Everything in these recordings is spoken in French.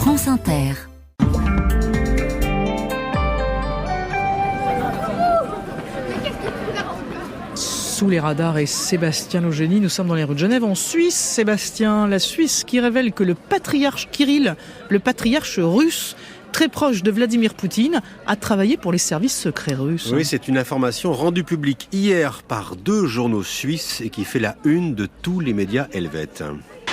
France Inter. Sous les radars et Sébastien Logénie, nous sommes dans les rues de Genève, en Suisse. Sébastien, la Suisse qui révèle que le patriarche Kirill, le patriarche russe, très proche de Vladimir Poutine, a travaillé pour les services secrets russes. Oui, c'est une information rendue publique hier par 2 journaux suisses et qui fait la une de tous les médias helvètes.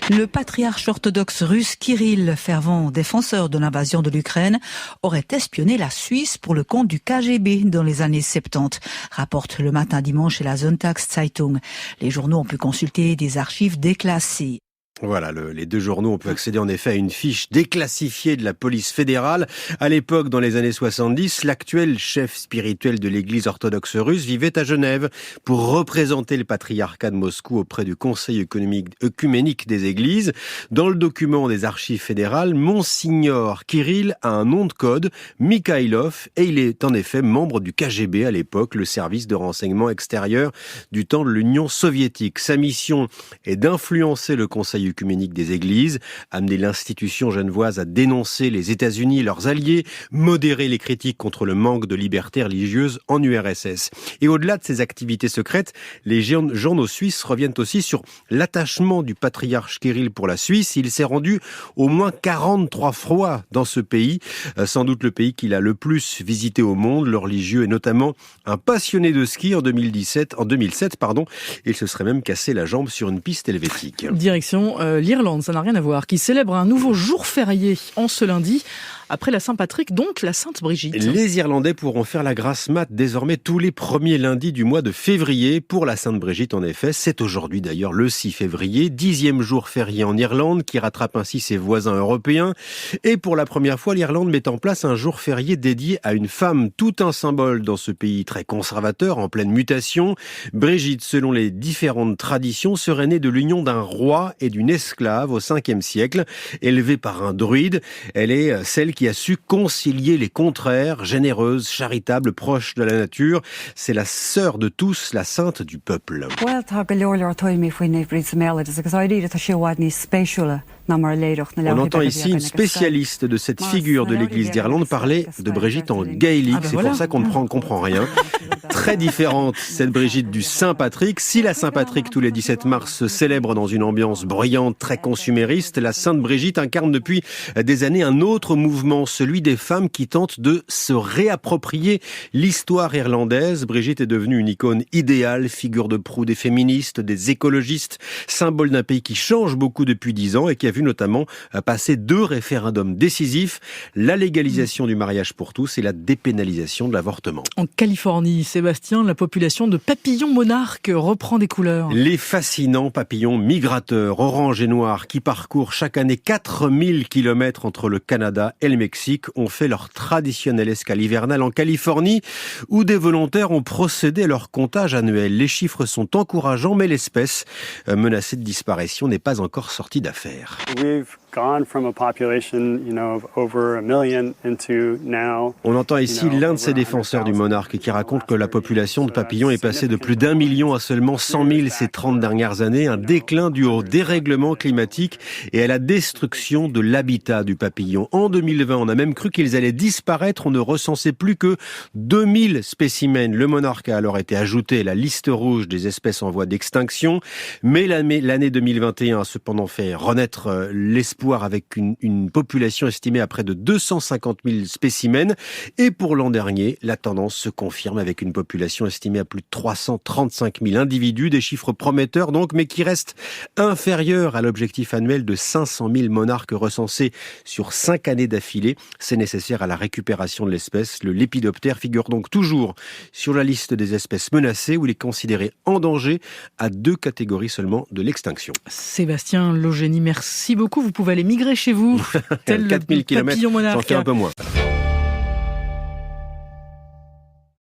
Le patriarche orthodoxe russe Kirill, fervent défenseur de l'invasion de l'Ukraine, aurait espionné la Suisse pour le compte du KGB dans les années 70, rapporte le matin dimanche la Sonntagszeitung. Les journaux ont pu consulter des archives déclassées. Voilà, les 2 journaux ont pu accéder en effet à une fiche déclassifiée de la police fédérale. À l'époque, dans les années 70, l'actuel chef spirituel de l'église orthodoxe russe vivait à Genève pour représenter le patriarcat de Moscou auprès du Conseil œcuménique des églises. Dans le document des archives fédérales, Monsignor Kirill a un nom de code, Mikhailov, et il est en effet membre du KGB à l'époque, le service de renseignement extérieur du temps de l'Union soviétique. Sa mission est d'influencer le Conseil œcuménique des églises, amener l'institution genevoise à dénoncer les États-Unis et leurs alliés, modérer les critiques contre le manque de liberté religieuse en URSS. Et au-delà de ces activités secrètes, les journaux suisses reviennent aussi sur l'attachement du patriarche Kirill pour la Suisse. Il s'est rendu au moins 43 fois dans ce pays, sans doute le pays qu'il a le plus visité au monde, le religieux et notamment un passionné de ski en 2007, il se serait même cassé la jambe sur une piste helvétique. Direction l'Irlande, ça n'a rien à voir, qui célèbre un nouveau jour férié en ce lundi, après la Saint-Patrick, donc la Sainte-Brigitte. Les Irlandais pourront faire la grasse mat désormais tous les premiers lundis du mois de février pour la Sainte-Brigitte en effet. C'est aujourd'hui d'ailleurs le 6 février, 10e jour férié en Irlande qui rattrape ainsi ses voisins européens. Et pour la première fois, l'Irlande met en place un jour férié dédié à une femme, tout un symbole dans ce pays très conservateur, en pleine mutation. Brigitte, selon les différentes traditions, serait née de l'union d'un roi et d'une esclave au 5e siècle. Élevée par un druide, elle est celle qui a su concilier les contraires, généreuse, charitable, proche de la nature. C'est la sœur de tous, la sainte du peuple. On entend ici une spécialiste de cette figure de l'église d'Irlande parler de Brigitte en gaélique. C'est pour ça qu'on ne comprend rien. Très différente, cette Brigitte du Saint-Patrick. Si la Saint-Patrick, tous les 17 mars, se célèbre dans une ambiance bruyante, très consumériste, la Sainte Brigitte incarne depuis des années un autre mouvement, celui des femmes qui tentent de se réapproprier l'histoire irlandaise. Brigitte est devenue une icône idéale, figure de proue des féministes, des écologistes, symbole d'un pays qui change beaucoup depuis 10 ans et qui a vu notamment passer 2 référendums décisifs, la légalisation du mariage pour tous et la dépénalisation de l'avortement. En Californie, Sébastien, la population de papillons monarques reprend des couleurs. Les fascinants papillons migrateurs orange et noirs qui parcourent chaque année 4000 km entre le Canada et le Mexique ont fait leur traditionnelle escale hivernale en Californie où des volontaires ont procédé à leur comptage annuel. Les chiffres sont encourageants mais l'espèce menacée de disparition n'est pas encore sortie d'affaire. On entend ici l'un de ces défenseurs du monarque qui raconte que la population de papillons est passée de plus d'1 million à seulement 100 000 ces 30 dernières années, un déclin dû au dérèglement climatique et à la destruction de l'habitat du papillon. En 2020, on a même cru qu'ils allaient disparaître, on ne recensait plus que 2000 spécimens. Le monarque a alors été ajouté à la liste rouge des espèces en voie d'extinction, mais l'année 2021 a cependant fait renaître l'espoir avec une population estimée à près de 250 000 spécimens. Et pour l'an dernier, la tendance se confirme avec une population estimée à plus de 335 000 individus, des chiffres prometteurs donc, mais qui restent inférieurs à l'objectif annuel de 500 000 monarques recensés sur 5 années d'affilée. C'est nécessaire à la récupération de l'espèce. Le lépidoptère figure donc toujours sur la liste des espèces menacées où il est considéré en danger à 2 catégories seulement de l'extinction. Sébastien Logénie, merci beaucoup. Vous pouvez aller migrer chez vous, tel 4000 le papillon km, monarque. j'en fais un peu moins.